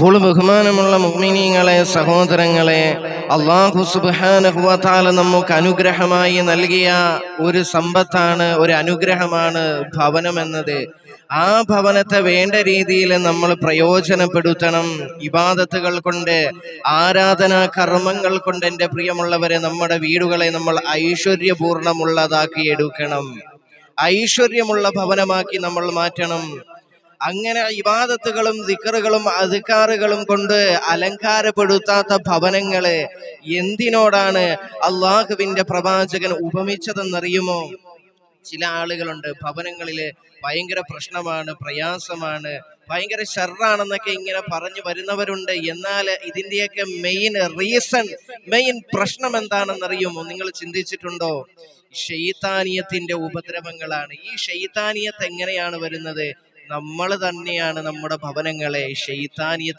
അപ്പോൾ ബഹുമാനമുള്ള മുഅ്മിനീങ്ങളെ, സഹോദരങ്ങളെ, അല്ലാഹു സുബ്ഹാനഹു വ തആല നമുക്ക് അനുഗ്രഹമായി നൽകിയ ഒരു സമ്പത്താണ്, ഒരു അനുഗ്രഹമാണ് ഭവനം എന്നത്. ആ ഭവനത്തെ വേണ്ട രീതിയിൽ നമ്മൾ പ്രയോജനപ്പെടുത്തണം. ഇബാദത്തുകൾ കൊണ്ട്, ആരാധനാ കർമ്മങ്ങൾ കൊണ്ട് എൻ്റെ പ്രിയമുള്ളവരെ, നമ്മുടെ വീടുകളെ നമ്മൾ ഐശ്വര്യപൂർണ്ണമുള്ളതാക്കി എടുക്കണം. ഐശ്വര്യമുള്ള ഭവനമാക്കി നമ്മൾ മാറ്റണം. അങ്ങനെ ഇബാദത്തുകളും ദിക്റുകളും അദ്കാറുകളും കൊണ്ട് അലങ്കാരപ്പെടുത്താത്ത ഭവനങ്ങളെ എന്തിനോടാണ് അള്ളാഹുവിന്റെ പ്രവാചകൻ ഉപമിച്ചതെന്നറിയുമോ? ചില ആളുകളുണ്ട്, ഭവനങ്ങളില് ഭയങ്കര പ്രശ്നമാണ്, പ്രയാസമാണ്, ഭയങ്കര ഷർറാണെന്നൊക്കെ ഇങ്ങനെ പറഞ്ഞു വരുന്നവരുണ്ട്. എന്നാൽ ഇതിന്റെയൊക്കെ മെയിൻ പ്രശ്നം എന്താണെന്നറിയുമോ? നിങ്ങൾ ചിന്തിച്ചിട്ടുണ്ടോ? ശൈത്താനിയത്തിന്റെ ഉപദ്രവങ്ങളാണ്. ഈ ശൈത്താനിയത്ത് എങ്ങനെയാണ് വരുന്നത്? നമ്മൾ തന്നെയാണ് നമ്മുടെ ഭവനങ്ങളെ ശൈത്താനിയത്ത്